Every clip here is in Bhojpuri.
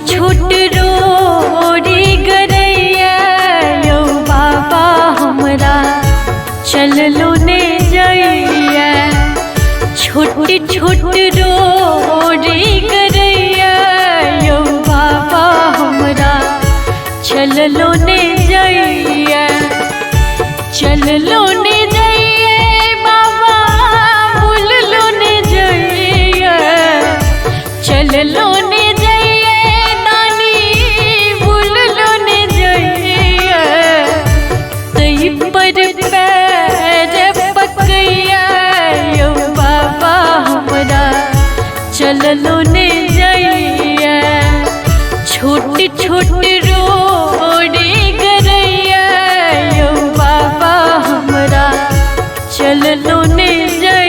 छोट रोरी गरैया यौ बाबा हमरा चललो ने जइया। छोट छोट रोरी गरैया यौ बाबा हमरा चललो ने जइया। चललो ने जइया बाबा बोललो ने जइया। चललो ने चललो ने जइया। छोटी छोटी रोरी गरैया यौ बाबा हमरा चललो ने जइया।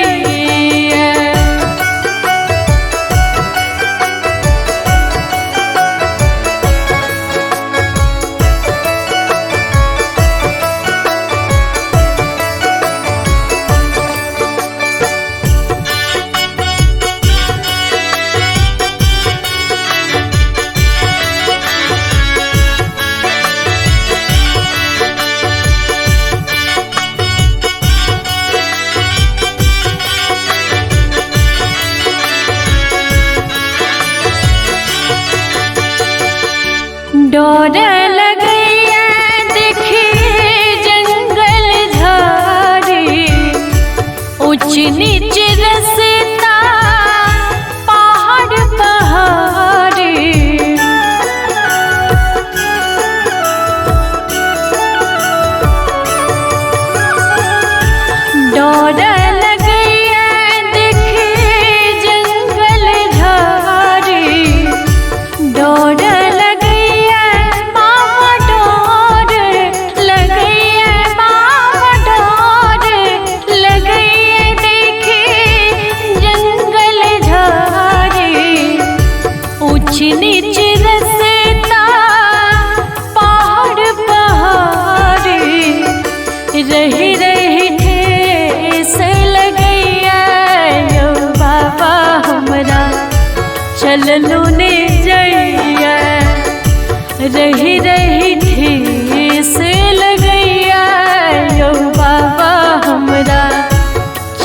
डर लगैया देखी जंगल झाड़ी। ऊंच नीच रस्ता पहाड़ पहाड़ी। डर लगैया देखी जंगल झाड़ी। डर नीच रस्ता पहाड़ पहाड़ी। रही रही ठेस लगैया यौ बाबा हमरा चललो ने जइया। रही रही ठेस लगैया यौ बाबा हमरा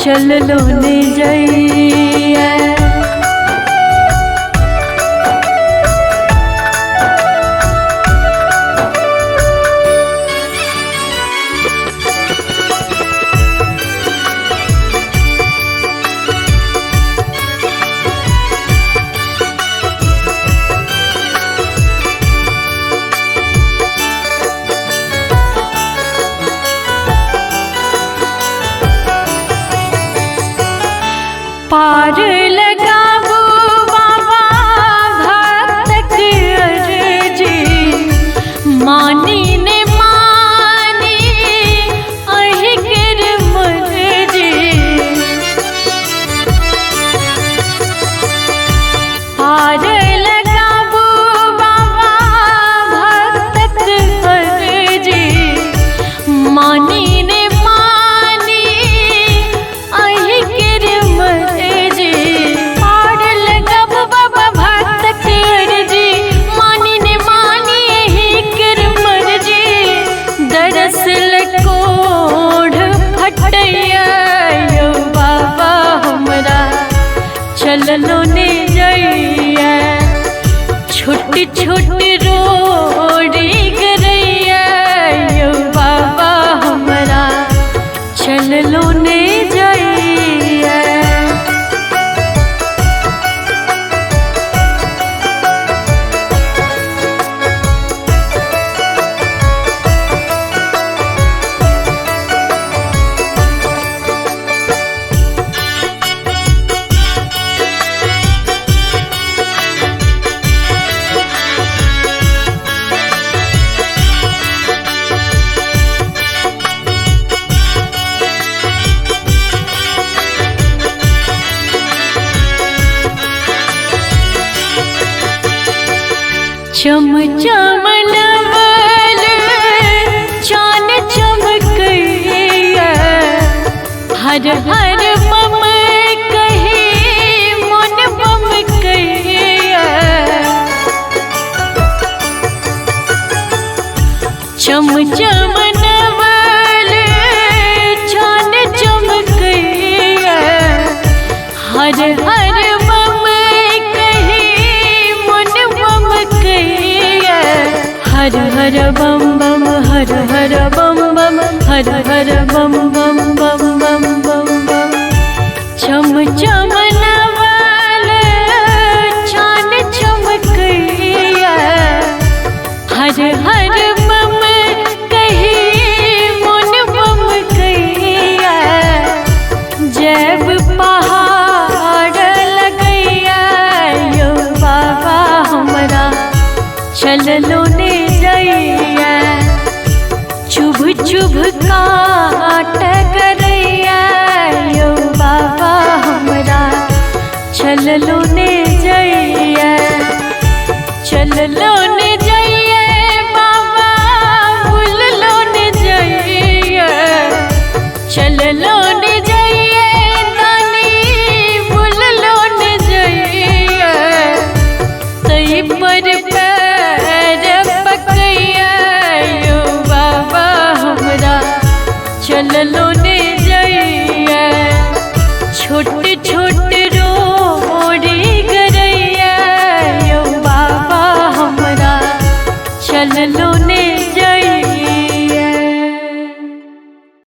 चललो ने जइया। पार लगाबू बाबा भक्तक अर्जी। मानी ने मानी अहिकर मर्जी। पार लगाबू बाबा भक्तक अर्जी। मानी ने चललो ने जइया। छोटी छोटी रोरी गरैया यौ बाबा हमरा चललो ने जइया। चम चम नवल चान चमकैया। हर हर बम कहे मन बम कैया। चम चम नवल चान चमकैया हर हर बम कही मन बम कैया हर हर बम बम हर हर बम बम हर हर बम बम बम बम बम बम चम चम नवल चान चमकैया हर हर बम कही मन बम कैया जब पहाड़ लगैया यो बाबा हमरा चललो ने जइया चुभ चुभ काट करैया यो बाबा हमरा चललो ने जइया चललो ने जइया बाबा भूललो ने जइया चललो ने जइया नानी भूललो ने जइया तई पर पैर पकैया यो बाबा हमरा चललो ने जइया छोटे छोटे रोड़ी गरैया यो बाबा हमरा चललो ने